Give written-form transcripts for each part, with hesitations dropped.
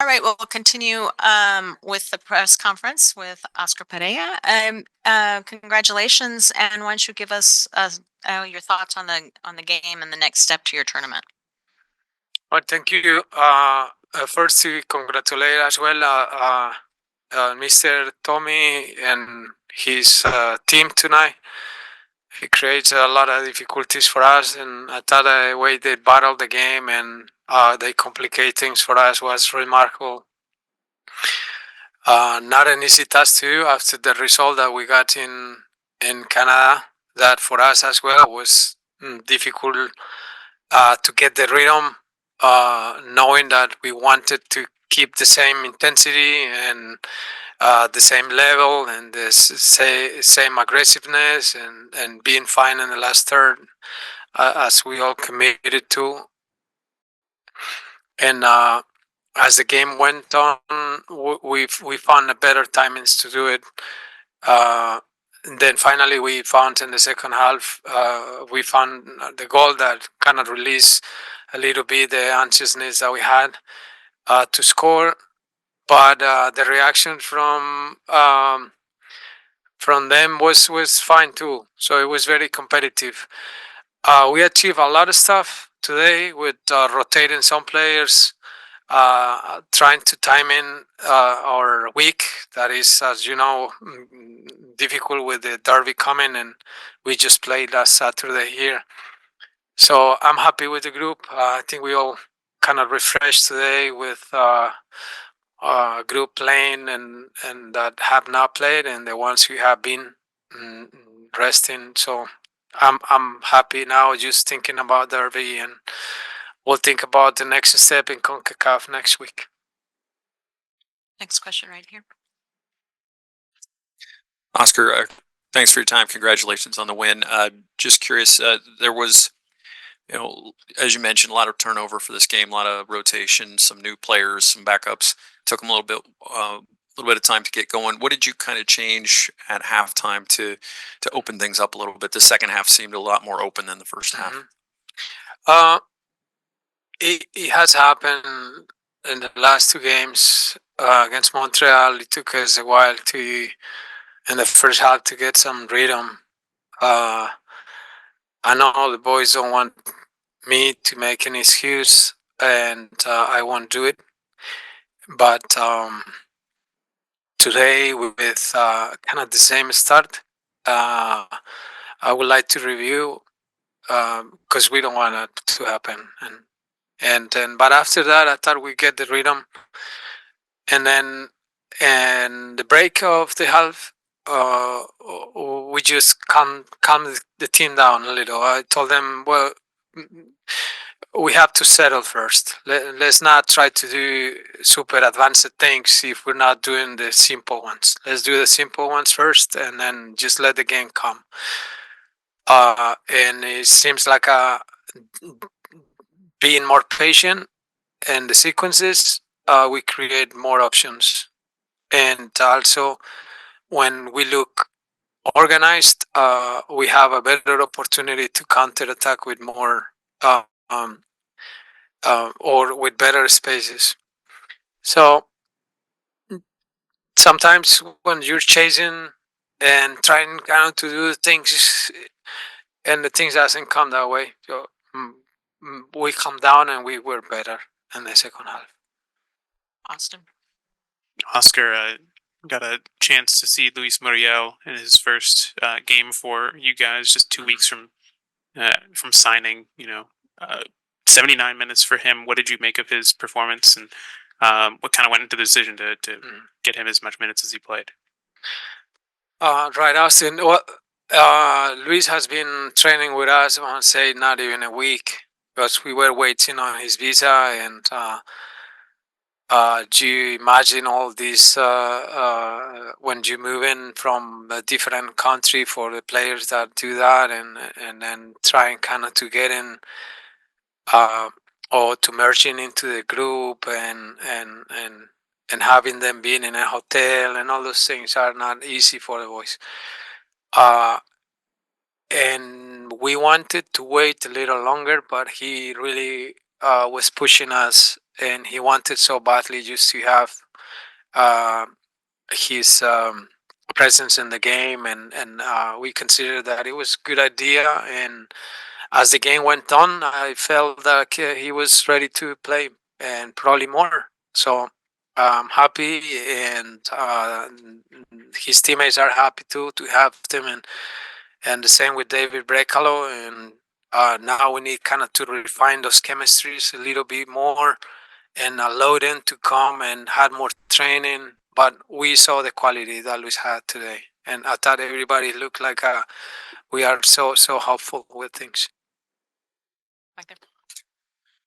All right, well, we'll continue with the press conference with Oscar Perea. Congratulations, and why don't you give us your thoughts on the game and the next step to your tournament? Well, thank you. First, to congratulate as well Mr. Tommy and his team tonight. He creates a lot of difficulties for us, and I thought the way they battled the game and they complicate things for us was remarkable. Not an easy task to do after the result that we got in Canada. That for us as well was difficult to get the rhythm, knowing that we wanted to keep the same intensity and the same level and the same aggressiveness and being fine in the last third, as we all committed to. And as the game went on, we found a better timings to do it. And then finally, we found in the second half, we found the goal that kind of released a little bit the anxiousness that we had to score. But the reaction from them was fine too. So it was very competitive. We achieved a lot of stuff today with rotating some players, trying to time in our week. That is, as you know, difficult with the derby coming, and we just played last Saturday here. So I'm happy with the group. I think we all kind of refreshed today with group playing and that have not played, and the ones who have been resting. So I'm happy now, just thinking about derby, and we'll think about the next step in CONCACAF next week. Next question right here. Oscar, thanks for your time. Congratulations on the win. Just curious, there was, as you mentioned, a lot of turnover for this game, a lot of rotation, some new players, some backups. Took them a little bit of time to get going. What did you kind of change at halftime to open things up a little bit? The second half seemed a lot more open than the first half. It has happened in the last two games against Montreal. It took us a while in the first half to get some rhythm. I know the boys don't want me to make an excuse, and I won't do it. But today, with kind of the same start, I would like to review, because we don't want it to happen. But after that, I thought we get the rhythm, and then the break of the half, we just calm the team down a little. I told them, well, we have to settle first. Let's not try to do super advanced things if we're not doing the simple ones. Let's do the simple ones first, and then just let the game come. And it seems like being more patient in the sequences, we create more options. And also, when we look organized, we have a better opportunity to counterattack with more or with better spaces. So sometimes when you're chasing and trying kind of to do things, and the things doesn't come that way, so we come down and we were better in the second half. Austin. Oscar, got a chance to see Luis Muriel in his first game for you guys, just 2 weeks from signing. 79 minutes for him. What did you make of his performance, and what kind of went into the decision to get him as much minutes as he played? Right, Austin. Well, Luis has been training with us, I want to say not even a week, because we were waiting on his visa. And do you imagine all this when you move in from a different country, for the players that do that, and then trying kind of to get in or to merging into the group, and having them being in a hotel, and all those things are not easy for the boys. And we wanted to wait a little longer, but he really was pushing us and he wanted so badly just to have his presence in the game, and we considered that it was a good idea. And as the game went on, I felt that he was ready to play and probably more. So I'm happy, and his teammates are happy too to have them, and the same with David Brecalo. And now we need kind of to refine those chemistries a little bit more and allow them to come and had more training. But we saw the quality that Luis had today, and I thought everybody looked like we are so hopeful with things. Right there.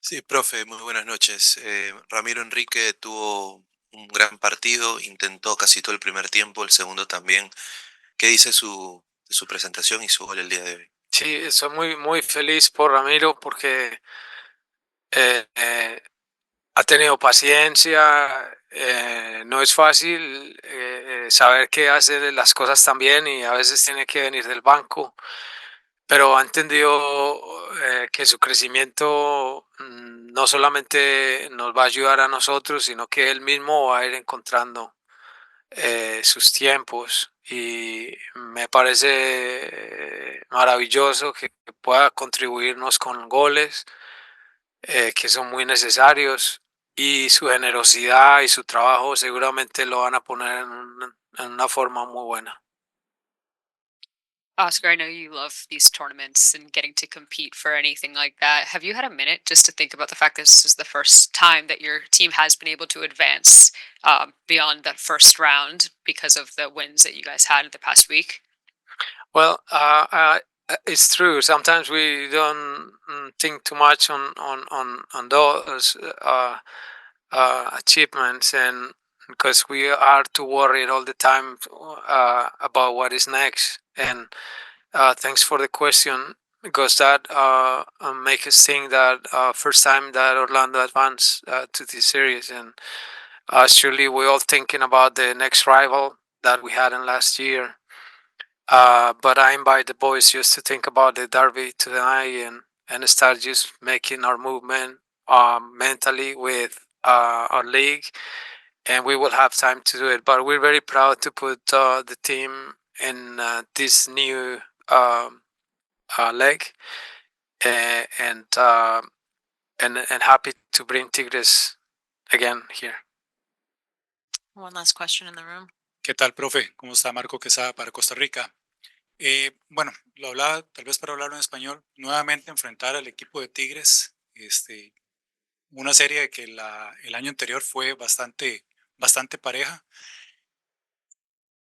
Sí, profe, muy buenas noches. Ramiro Enrique tuvo un gran partido, intentó casi todo el primer tiempo, el segundo también. ¿Qué dice de su presentación y su gol el día de hoy? Sí, soy muy feliz por Ramiro porque ha tenido paciencia. No es fácil saber que hace las cosas tan bien y a veces tiene que venir del banco, pero ha entendido que su crecimiento no solamente nos va a ayudar a nosotros, sino que él mismo va a ir encontrando sus tiempos, y me parece maravilloso que pueda contribuirnos con goles que son muy necesarios, y su generosidad y su trabajo seguramente lo van a poner en una forma muy buena. Oscar, I know you love these tournaments and getting to compete for anything like that. Have you had a minute just to think about the fact that this is the first time that your team has been able to advance beyond that first round because of the wins that you guys had in the past week? Well, it's true. Sometimes we don't think too much on those achievements, and because we are too worried all the time about what is next. And thanks for the question, because that makes us think that first time that Orlando advanced to this series, and surely we're all thinking about the next rival that we had in last year. But I invite the boys just to think about the derby tonight, and start just making our movement mentally with our league, and we will have time to do it. But we're very proud to put the team in this new leg, and happy to bring Tigres again here. One last question in the room. ¿Qué tal, profe? ¿Cómo está? Marco Quesada para Costa Rica. Bueno, lo hablaba tal vez para hablarlo en español. Nuevamente enfrentar al equipo de Tigres, una serie que el año anterior fue bastante pareja.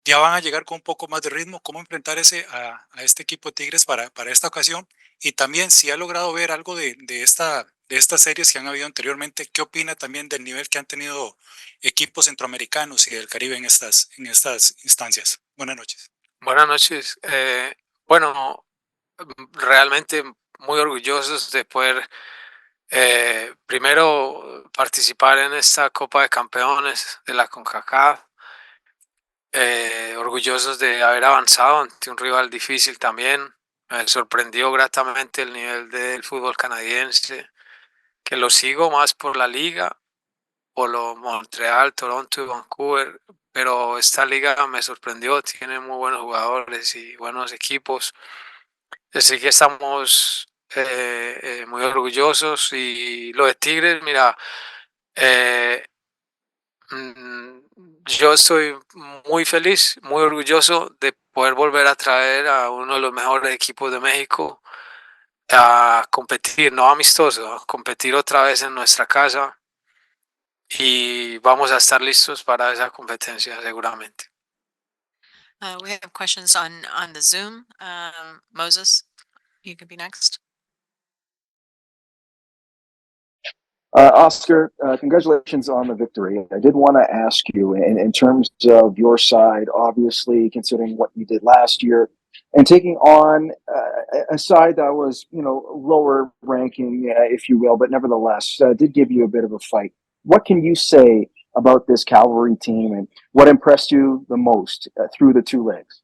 Ya van a llegar con un poco más de ritmo. ¿Cómo enfrentar a este equipo de Tigres para esta ocasión? Y también, si ha logrado ver algo de estas series que han habido anteriormente, ¿qué opina también del nivel que han tenido equipos centroamericanos y del Caribe en estas instancias? Buenas noches. Buenas noches. Bueno, realmente muy orgullosos de poder primero participar en esta Copa de Campeones de la CONCACAF. Orgullosos de haber avanzado ante un rival difícil también. Me sorprendió gratamente el nivel del fútbol canadiense, que lo sigo más por la liga, por lo Montreal, Toronto y Vancouver, pero esta liga me sorprendió, tiene muy buenos jugadores y buenos equipos, así que estamos muy orgullosos. Y lo de Tigres, mira, yo estoy muy feliz, muy orgulloso de poder volver a traer a uno de los mejores equipos de México a competir, no amistoso, a competir otra vez en nuestra casa, y vamos a estar listos para esa competencia seguramente. We have questions on the Zoom. Moses, you could be next. Oscar, congratulations on the victory. I did want to ask you, in terms of your side, obviously considering what you did last year, and taking on a side that was, lower ranking, if you will, but nevertheless did give you a bit of a fight. What can you say about this Cavalry team, and what impressed you the most through the two legs?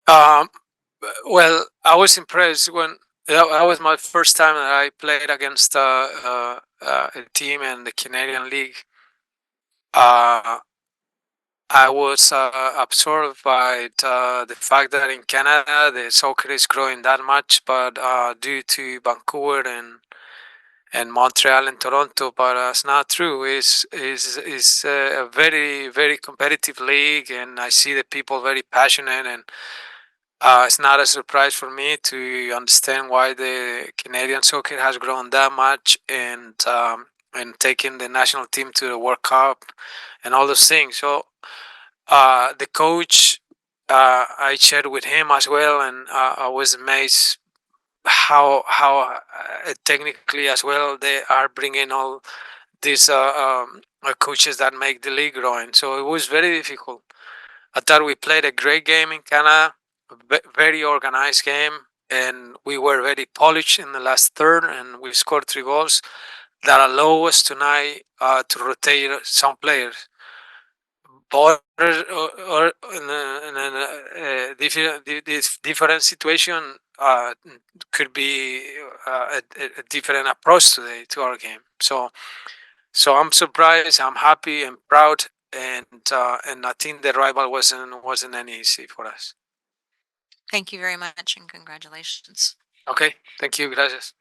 Well, I was impressed when That was my first time that I played against a team in the Canadian League. I was absorbed by the fact that in Canada the soccer is growing that much, but due to Vancouver and Montreal and Toronto, but it's not true. It's a very competitive league, and I see the people very passionate, and it's not a surprise for me to understand why the Canadian soccer has grown that much, and taking the national team to the World Cup and all those things. So the coach, I shared with him as well, and I was amazed how technically as well they are bringing all these coaches that make the league growing. So it was very difficult. I thought we played a great game in Canada, very organized game, and we were very polished in the last third, and we scored 3 goals that allow us tonight to rotate some players. But or in a different situation could be a different approach today to our game. So I'm surprised, I'm happy and proud, and I think the rival wasn't any easy for us. Thank you very much and congratulations. Okay, thank you, gracias.